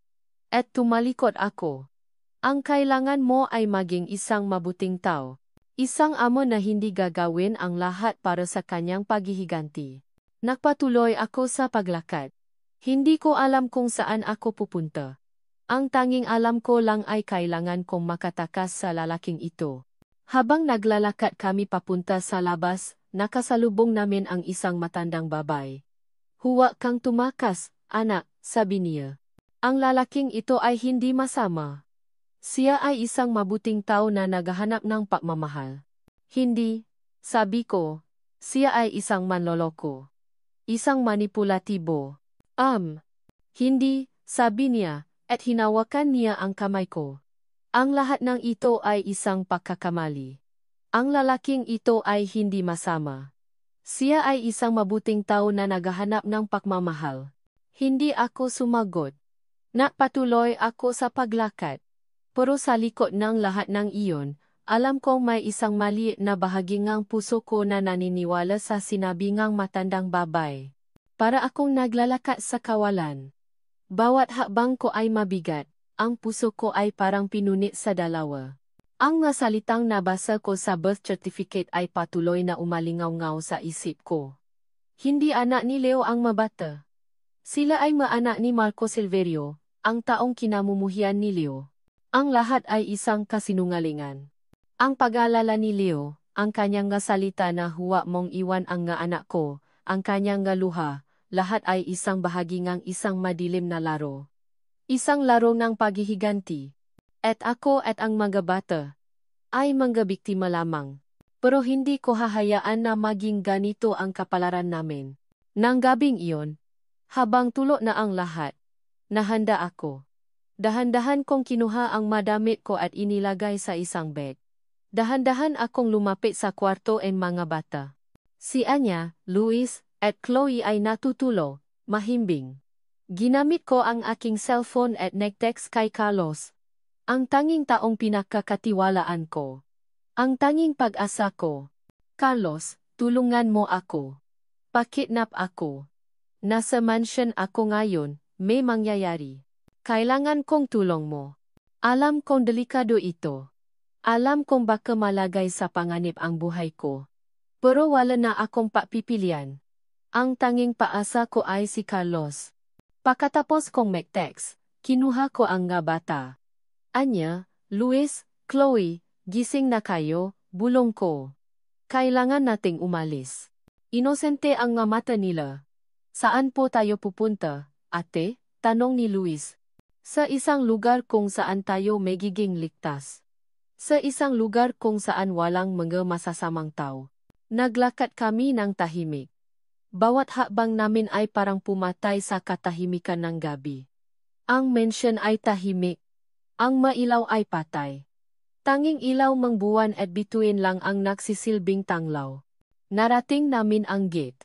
At tumalikod ako. Ang kailangan mo ay maging isang mabuting tao. Isang amo na hindi gagawin ang lahat para sa kanyang paghihiganti. Nagpatuloy ako sa paglakad. Hindi ko alam kung saan ako pupunta. Ang tanging alam ko lang ay kailangan kong makatakas sa lalaking ito. Habang naglalakad kami papunta sa labas, nakasalubong namin ang isang matandang babae. Huwag kang tumakas, anak, sabi niya. Ang lalaking ito ay hindi masama. Siya ay isang mabuting tao na naghahanap ng pagmamahal. Hindi, sabi ko, siya ay isang manloloko. Isang manipulatibo. Hindi, sabi niya, at hinawakan niya ang kamay ko. Ang lahat ng ito ay isang pagkakamali. Ang lalaking ito ay hindi masama. Siya ay isang mabuting tao na naghahanap ng pagmamahal. Hindi ako sumagot. Napatuloy ako sa paglakad. Pero sa likod ng lahat ng iyon, alam kong may isang maliit na bahagi ng puso ko na naniniwala sa sinabi ng matandang babae. Para akong naglalakad sa kawalan. Bawat hakbang ko ay mabigat, ang puso ko ay parang pinunit sa dalawa. Ang mga salitang nabasa ko sa birth certificate ay patuloy na umalingaw-ngaw sa isip ko. Hindi anak ni Leo ang mabata. Sila ay maanak ni Marco Silverio, ang taong kinamumuhian ni Leo. Ang lahat ay isang kasinungalingan. Ang pag-alala ni Leo, ang kanyang nga salita na huwag mong iwan ang nga anak ko, ang kanyang nga luha, lahat ay isang bahagi ng isang madilim na laro. Isang laro ng paghihiganti. At ako at ang mga bata ay mga biktima lamang. Pero hindi ko hahayaan na maging ganito ang kapalaran namin. Nang gabing iyon, habang tulo na ang lahat, nahanda ako. Dahan-dahan kong kinuha ang madamit ko at inilagay sa isang bag. Dahan-dahan akong lumapit sa kwarto ng mga bata. Si Anya, Luis, at Chloe ay natutulo, mahimbing. Ginamit ko ang aking cellphone at nag-text kay Carlos. Ang tanging taong pinakakatiwalaan ko. Ang tanging pag-asa ko. Carlos, tulungan mo ako. Pakidnap ako. Nasa mansion ako ngayon, may mangyayari. Kailangan kong tulong mo. Alam kong delikado ito. Alam kong baka malagay sa panganib ang buhay ko. Pero wala na akong papipilian. Ang tanging paasa ko ay si Carlos. Pagkatapos kong mag-text, kinuha ko ang nga bata. Anya, Luis, Chloe, gising na kayo, bulong ko. Kailangan nating umalis. Inosente ang nga mata nila. Saan po tayo pupunta, ate? Tanong ni Luis. Sa isang lugar kung saan tayo magiging ligtas. Sa isang lugar kung saan walang mga masasamang tao. Naglakad kami ng tahimik. Bawat hakbang namin ay parang pumatay sa katahimikan ng gabi. Ang mansion ay tahimik. Ang mailaw ay patay. Tanging ilaw ng buwan at bituin lang ang nagsisilbing tanglaw. Narating namin ang gate.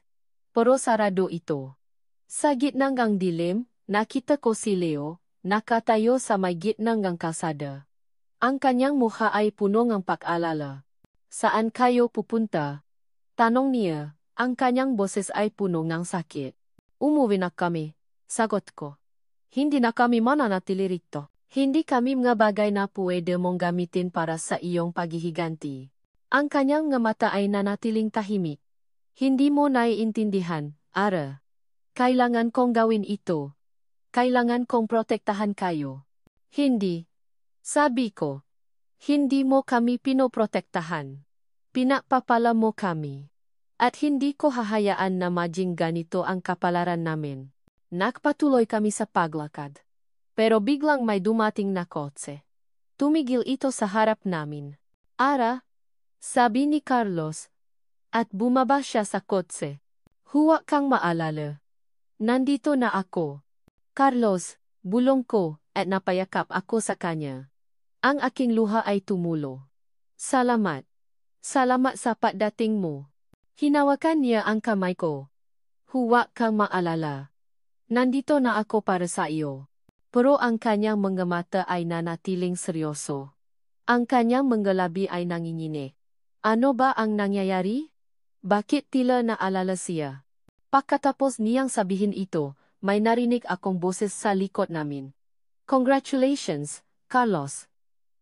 Pero sarado ito. Sa gitna ng dilim, nakita ko si Leo, nakatayo sa may gitna ng kalsada. Ang kanyang mukha ay puno ng pag-alala. Saan kayo pupunta? Tanong niya, ang kanyang boses ay puno ng sakit. Umuwi na kami, sagot ko. Hindi na kami mananatili rito. Hindi kami mga bagay na pwede mong gamitin para sa iyong paghihiganti. Ang kanyang nga mata ay nanatiling tahimik. Hindi mo naiintindihan, Ara. Kailangan kong gawin ito. Kailangan kong protektahan kayo. Hindi. Sabi ko. Hindi mo kami pinoprotektahan. Pinapapala mo kami. At hindi ko hahayaan na maging ganito ang kapalaran namin. Nagpatuloy kami sa paglakad. Pero biglang may dumating na kotse. Tumigil ito sa harap namin. Ara, sabi ni Carlos. At bumaba siya sa kotse. Huwag kang maalala. Nandito na ako. Carlos, bulong ko, at napayakap ako sa kanya. Ang aking luha ay tumulo. Salamat. Salamat sa pagdating mo. Hinawakan niya ang kamay ko. Huwag kang maalala. Nandito na ako para sa iyo. Pero ang kanyang mga mata ay nanatiling seryoso. Ang kanyang mga labi ay nanginginig. Ano ba ang nangyayari? Bakit tila naalala siya? Pagkatapos niyang sabihin ito, may narinig akong boses sa likod namin. Congratulations, Carlos.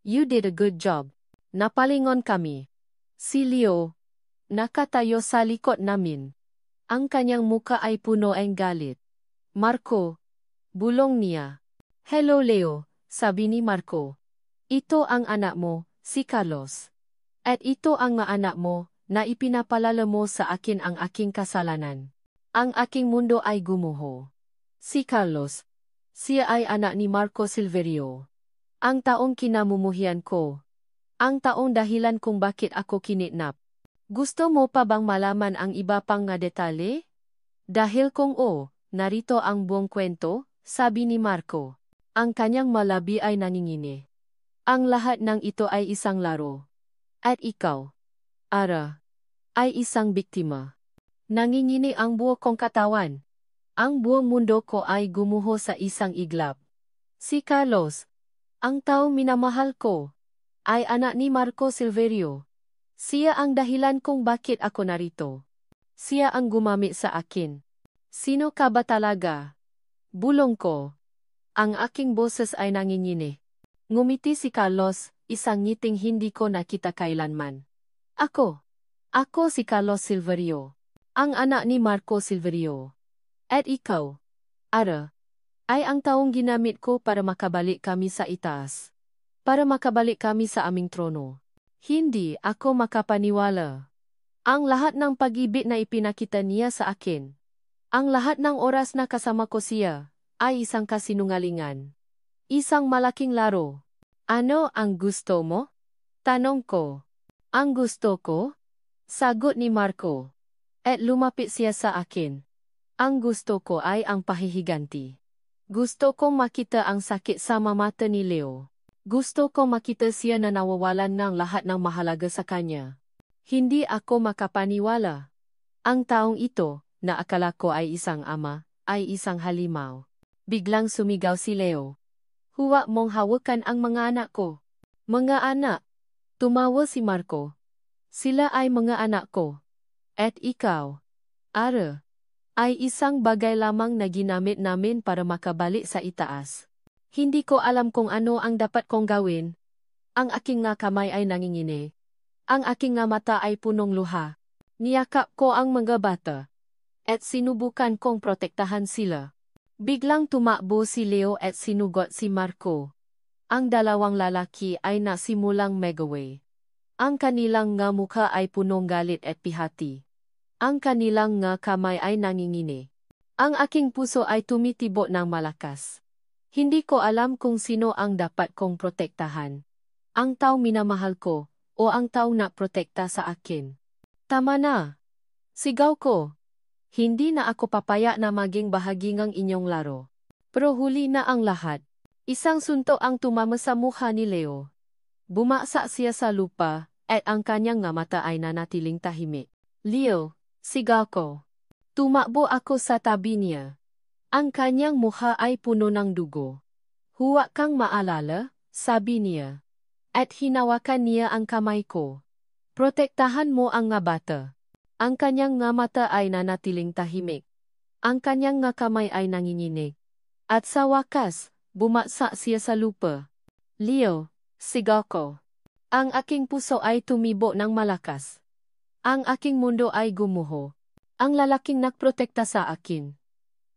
You did a good job. Napalingon kami. Si Leo, nakatayo sa likod namin. Ang kanyang muka ay puno ng galit. Marco, bulong niya. Hello Leo, sabi ni Marco. Ito ang anak mo, si Carlos. At ito ang mga anak mo, na ipinapalala mo sa akin ang aking kasalanan. Ang aking mundo ay gumuho. Si Carlos. Siya ay anak ni Marco Silverio. Ang taong kinamumuhian ko. Ang taong dahilan kung bakit ako kinidnap. Gusto mo pa bang malaman ang iba pang nga detalye? Dahil kung narito ang buong kwento, sabi ni Marco. Ang kanyang malabi ay nanginginig. Ang lahat ng ito ay isang laro. At ikaw, Ara, ay isang biktima. Nanginginig ang buo kong katawan. Ang buong mundo ko ay gumuho sa isang iglap. Si Carlos, ang taong minamahal ko, ay anak ni Marco Silverio. Siya ang dahilan kung bakit ako narito. Siya ang gumamit sa akin. Sino ka ba talaga? Bulong ko. Ang aking boses ay nanginginig. Ngumiti si Carlos, isang ngiting hindi ko nakita kailanman. Ako si Carlos Silverio. Ang anak ni Marco Silverio. At ikaw, Ara, ay ang taong ginamit ko para makabalik kami sa itaas. Para makabalik kami sa aming trono. Hindi ako makapaniwala. Ang lahat ng pag-ibig na ipinakita niya sa akin. Ang lahat ng oras na kasama ko siya. Ay isang kasinungalingan. Isang malaking laro. Ano ang gusto mo? Tanong ko. Ang gusto ko? Sagot ni Marco. At lumapit siya sa akin. Ang gusto ko ay ang pahihiganti. Gusto kong makita ang sakit sa mata ni Leo. Gusto kong makita siya na nawawalan ng lahat ng mahalaga sa kanya. Hindi ako makapaniwala. Ang taong ito, na akala ko ay isang ama, ay isang halimaw. Biglang sumigaw si Leo. Huwag mong hawakan ang mga anak ko. Mga anak, tumawa si Marco. Sila ay mga anak ko. At ikaw, Ara, ay isang bagay lamang na ginamit namin para makabalik sa itaas. Hindi ko alam kung ano ang dapat kong gawin. Ang aking nga kamay ay nangingini. Ang aking nga mata ay punong luha. Niyakap ko ang mga bata. At sinubukan kong protektahan sila. Biglang tumakbo si Leo at sinugot si Marco. Ang dalawang lalaki ay nasimulang megaway. Ang kanilang nga mukha ay punong galit at pihati. Ang kanilang nga kamay ay nangingini. Ang aking puso ay tumitibo ng malakas. Hindi ko alam kung sino ang dapat kong protektahan. Ang taong minamahal ko, o ang taong naprotekta sa akin. Tama na. Sigaw ko. Hindi na ako papaya na maging bahagi ng inyong laro. Pero huli na ang lahat. Isang suntok ang tumama sa mukha ni Leo. Bumagsak siya sa lupa, at ang kanyang nga mata ay nanatiling tahimik. Leo, sigaw ko. Tumakbo ako sa tabi niya. Ang kanyang mukha ay puno ng dugo. Huwag kang maalala, sabi niya. At hinawakan niya ang kamay ko. Protektahan mo ang nga bata. Ang kanyang nga mata ay nanatiling tahimik. Ang kanyang nga kamay ay nanginginig. At sa wakas, bumagsak siya sa lupa. Leo, sigaw ko. Ang aking puso ay tumibo ng malakas. Ang aking mundo ay gumuho. Ang lalaking nagprotekta sa akin.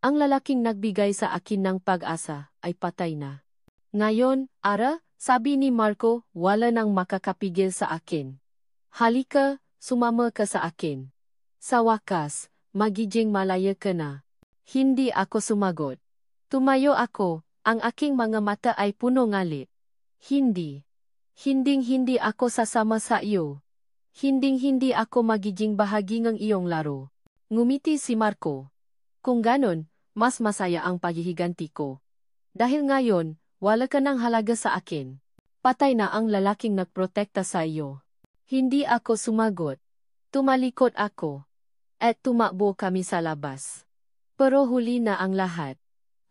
Ang lalaking nagbigay sa akin ng pag-asa ay patay na. Ngayon, Ara, sabi ni Marco, wala nang makakapigil sa akin. Halika, sumama ka sa akin. Sa wakas, magiging malaya ka na. Hindi ako sumagot. Tumayo ako, ang aking mga mata ay puno ngalit. Hindi. Hinding-hindi ako sasama sa iyo. Hinding-hindi ako magiging bahagi ng iyong laro. Ngumiti si Marco. Kung ganon, mas masaya ang paghihiganti ko. Dahil ngayon, wala ka ng halaga sa akin. Patay na ang lalaking nagprotekta sa iyo. Hindi ako sumagot. Tumalikod ako. At tumakbo kami sa labas. Pero huli na ang lahat.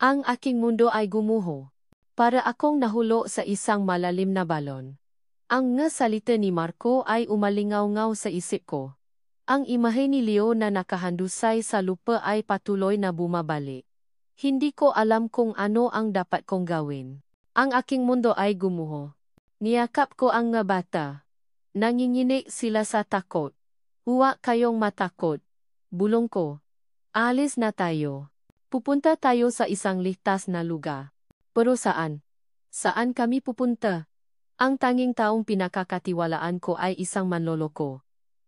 Ang aking mundo ay gumuho. Para akong nahulo sa isang malalim na balon. Ang nga salita ni Marco ay umalingaw-ngaw sa isip ko. Ang imahe ni Leo na nakahandusay sa lupa ay patuloy na bumabalik. Hindi ko alam kung ano ang dapat kong gawin. Ang aking mundo ay gumuho. Niyakap ko ang nga bata. Nanginginig sila sa takot. Huwag kayong matakot. Bulong ko. Alis na tayo. Pupunta tayo sa isang ligtas na lugar. Pero saan? Saan kami pupunta? Ang tanging taong pinakakatiwalaan ko ay isang manloloko.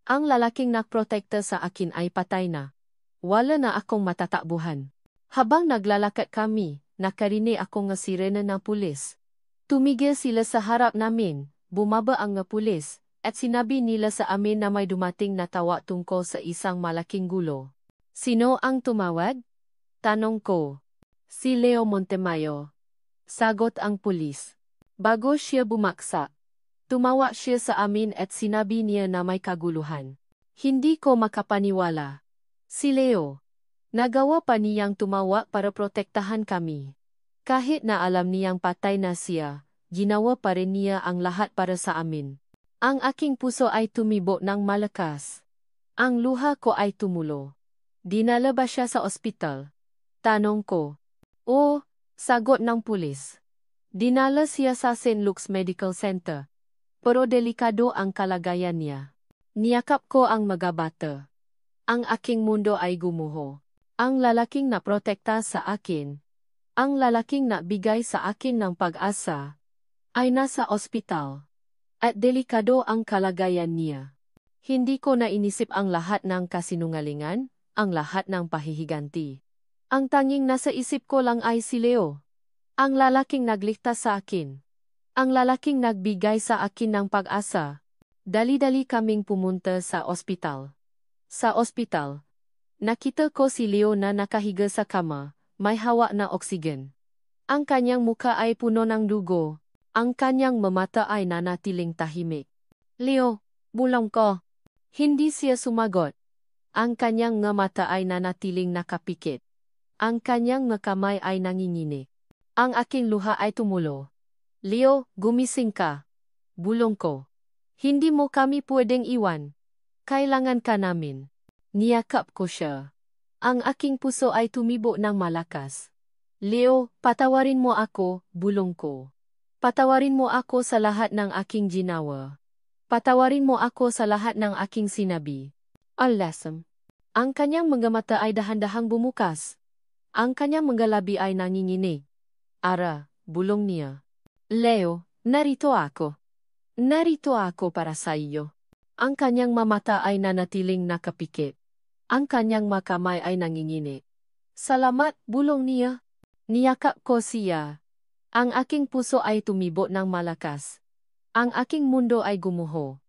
Ang lalaking nagprotekta sa akin ay patay na. Wala na akong matatakbuhan. Habang naglalakad kami, nakarinig ako ng sirena ng pulis. Tumigil sila sa harap namin, bumaba ang nga pulis, at sinabi nila sa amin na may dumating na tawa tungkol sa isang malaking gulo. Sino ang tumawag? Tanong ko. Si Leo Montemayor. Sagot ang pulis. Bago siya bumaksak, tumawa siya sa amin at sinabi niya na may kaguluhan. Hindi ko makapaniwala. Si Leo. Nagawa pa niyang tumawa para protektahan kami. Kahit na alam niyang patay na siya, ginawa pa rin niya ang lahat para sa amin. Ang aking puso ay tumibo ng malakas. Ang luha ko ay tumulo. Dinala ba siya sa ospital? Tanong ko. Oo, sagot ng pulis. Dinala siya sa St. Luke's Medical Center. Pero delikado ang kalagayan niya. Niyakap ko ang mga bata. Ang aking mundo ay gumuho. Ang lalaking naprotekta sa akin, ang lalaking nagbigay sa akin ng pag-asa, ay nasa ospital. At delikado ang kalagayan niya. Hindi ko na inisip ang lahat ng kasinungalingan, ang lahat ng pahihiganti. Ang tanging nasa isip ko lang ay si Leo. Ang lalaking nagligtas sa akin. Ang lalaking nagbigay sa akin ng pag-asa. Dali-dali kaming pumunta sa ospital. Sa ospital, nakita ko si Leo na nakahiga sa kama, may hawak na oksigen. Ang kanyang muka ay puno ng dugo. Ang kanyang mamata ay nanatiling tahimik. Leo, bulong ko. Hindi siya sumagot. Ang kanyang nga mata ay nanatiling nakapikit. Ang kanyang nga kamay ay nanginginig. Ang aking luha ay tumulo. Leo, gumising ka. Bulong ko. Hindi mo kami pwedeng iwan. Kailangan ka namin. Niyakap ko siya. Ang aking puso ay tumibo ng malakas. Leo, patawarin mo ako, bulong ko. Patawarin mo ako sa lahat ng aking ginawa. Patawarin mo ako sa lahat ng aking sinabi. Alasam. Ang kanyang mga mata ay dahan-dahang bumukas. Ang kanyang mga labi ay nanginginig. Ara, bulong niya. Leo, narito ako. Narito ako para sa iyo. Ang kanyang mamata ay nanatiling nakapikit. Ang kanyang makamay ay nanginginig. Salamat, bulong niya. Niyakap ko siya. Ang aking puso ay tumibo ng malakas. Ang aking mundo ay gumuho.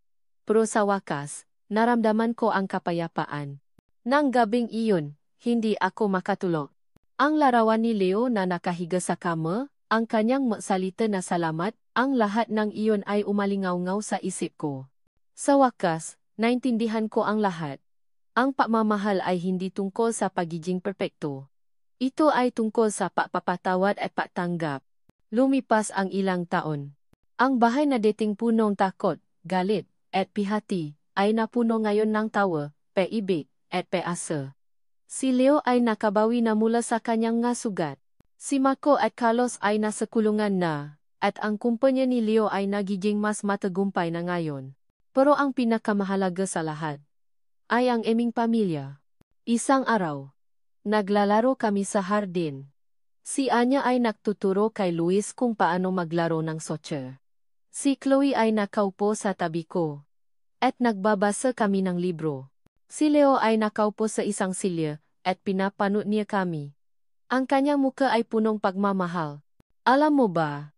Pero sa wakas, naramdaman ko ang kapayapaan. Nang gabing iyon, hindi ako makatulog. Ang larawan ni Leo na nakahiga sa kama, ang kanyang magsalita na salamat, ang lahat ng iyon ay umalingaw-ngaw sa isip ko. Sa wakas, naintindihan ko ang lahat. Ang pagmamahal ay hindi tungkol sa pagiging perpekto. Ito ay tungkol sa pagpapatawad at pagtanggap. Lumipas ang ilang taon. Ang bahay na dating punong takot, galit, at pihati, ay napuno ngayon ng tawa, pag-ibig, at pag-asa. Si Leo ay nakabawi na mula sa kanyang nga sugat. Si Marco at Carlos ay nasa kulungan na, at ang kumpanya ni Leo ay nagiging mas matagumpay na ngayon. Pero ang pinakamahalaga sa lahat ay ang aming pamilya. Isang araw, naglalaro kami sa hardin. Si Anya ay nagtuturo kay Luis kung paano maglaro ng soccer. Si Chloe ay nakaupo sa tabi ko. At nagbabasa kami ng libro. Si Leo ay nakaupo sa isang silya, at pinapanood niya kami. Ang kanyang muka ay punong pagmamahal. Alam mo ba?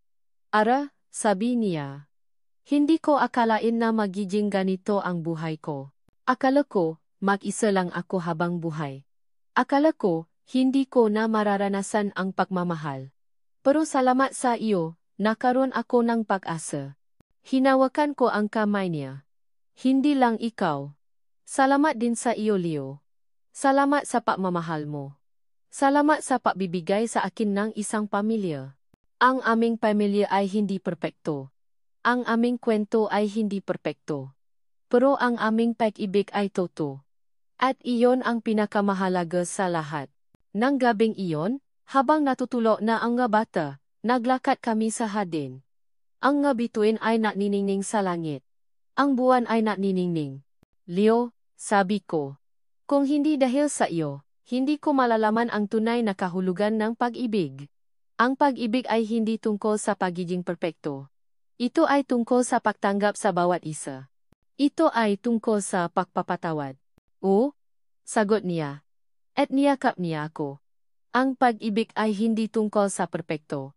Ara, sabi niya. Hindi ko akalain na magiging ganito ang buhay ko. Akala ko, mag-isa lang ako habang buhay. Akala ko, hindi ko na mararanasan ang pagmamahal. Pero salamat sa iyo, nakaroon ako ng pag-asa. Hinawakan ko ang kamay niya. Hindi lang ikaw. Salamat din sa iyo, Leo. Salamat sa pagmamahal mo. Salamat sa pagbibigay sa akin ng isang pamilya. Ang aming pamilya ay hindi perpekto. Ang aming kwento ay hindi perpekto. Pero ang aming pag-ibig ay totoo. At iyon ang pinakamahalaga sa lahat. Nang gabing iyon, habang natutulog na ang nga bata, naglakad kami sa hardin. Ang nga bituin ay naniningning sa langit. Ang buwan ay naniningning. Leo, sabi ko, kung hindi dahil sa iyo, hindi ko malalaman ang tunay na kahulugan ng pag-ibig. Ang pag-ibig ay hindi tungkol sa pagiging perpekto. Ito ay tungkol sa pagtanggap sa bawat isa. Ito ay tungkol sa pagpapatawad. Oo, sagot niya. At niyakap niya ako. Ang pag-ibig ay hindi tungkol sa perpekto.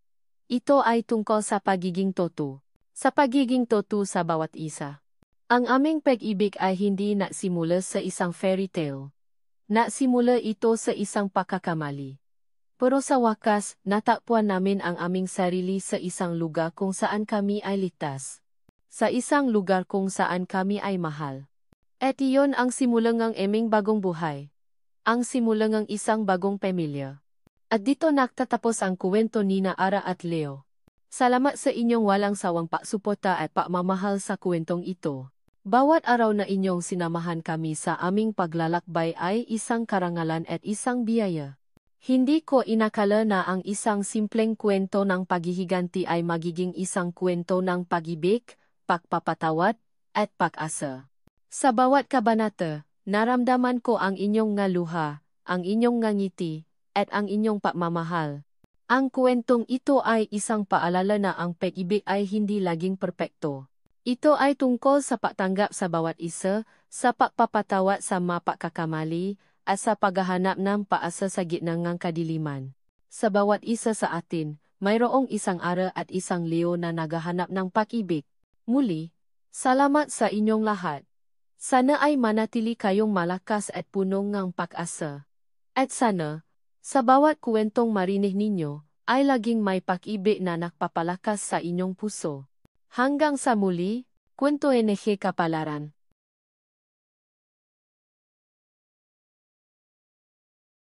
Ito ay tungkol sa pagiging totoo. Sa pagiging totoo sa bawat isa. Ang aming pag-ibig ay hindi nagsimula sa isang fairy tale. Nagsimula ito sa isang pagkakamali. Pero sa wakas, natakpuan namin ang aming sarili sa isang lugar kung saan kami ay ligtas. Sa isang lugar kung saan kami ay mahal. At iyon ang simulang ng aming bagong buhay. Ang simulang ng isang bagong pamilya. At dito nagtatapos ang kwento ni na Ara at Leo. Salamat sa inyong walang sawang pagsuporta at pagmamahal sa kwentong ito. Bawat araw na inyong sinamahan kami sa aming paglalakbay ay isang karangalan at isang biyaya. Hindi ko inakala na ang isang simpleng kwento ng paghihiganti ay magiging isang kwento ng pag-ibig, pagpapatawad, at pag-asa. Sa bawat kabanata, naramdaman ko ang inyong nga luha, ang inyong nga ngiti, at ang inyong pagmamahal. Ang kwentong ito ay isang paalala na ang pag-ibig ay hindi laging perpekto. Ito ay tungkol sa pagtanggap sa bawat isa, sa pagpapatawad sa mapagkakamali, at sa paghahanap ng paasa sa gitna ng kadiliman. Sa bawat isa sa atin, mayroong isang Ara at isang Leo na naghahanap ng pag-ibig. Muli, salamat sa inyong lahat. Sana ay manatili kayong malakas at puno ng pag-asa. At sana, sa bawat kwentong marinig ninyo, ay laging may pag-ibig na nagpapalakas sa inyong puso. Hanggang sa muli, Kwento NG Kapalaran.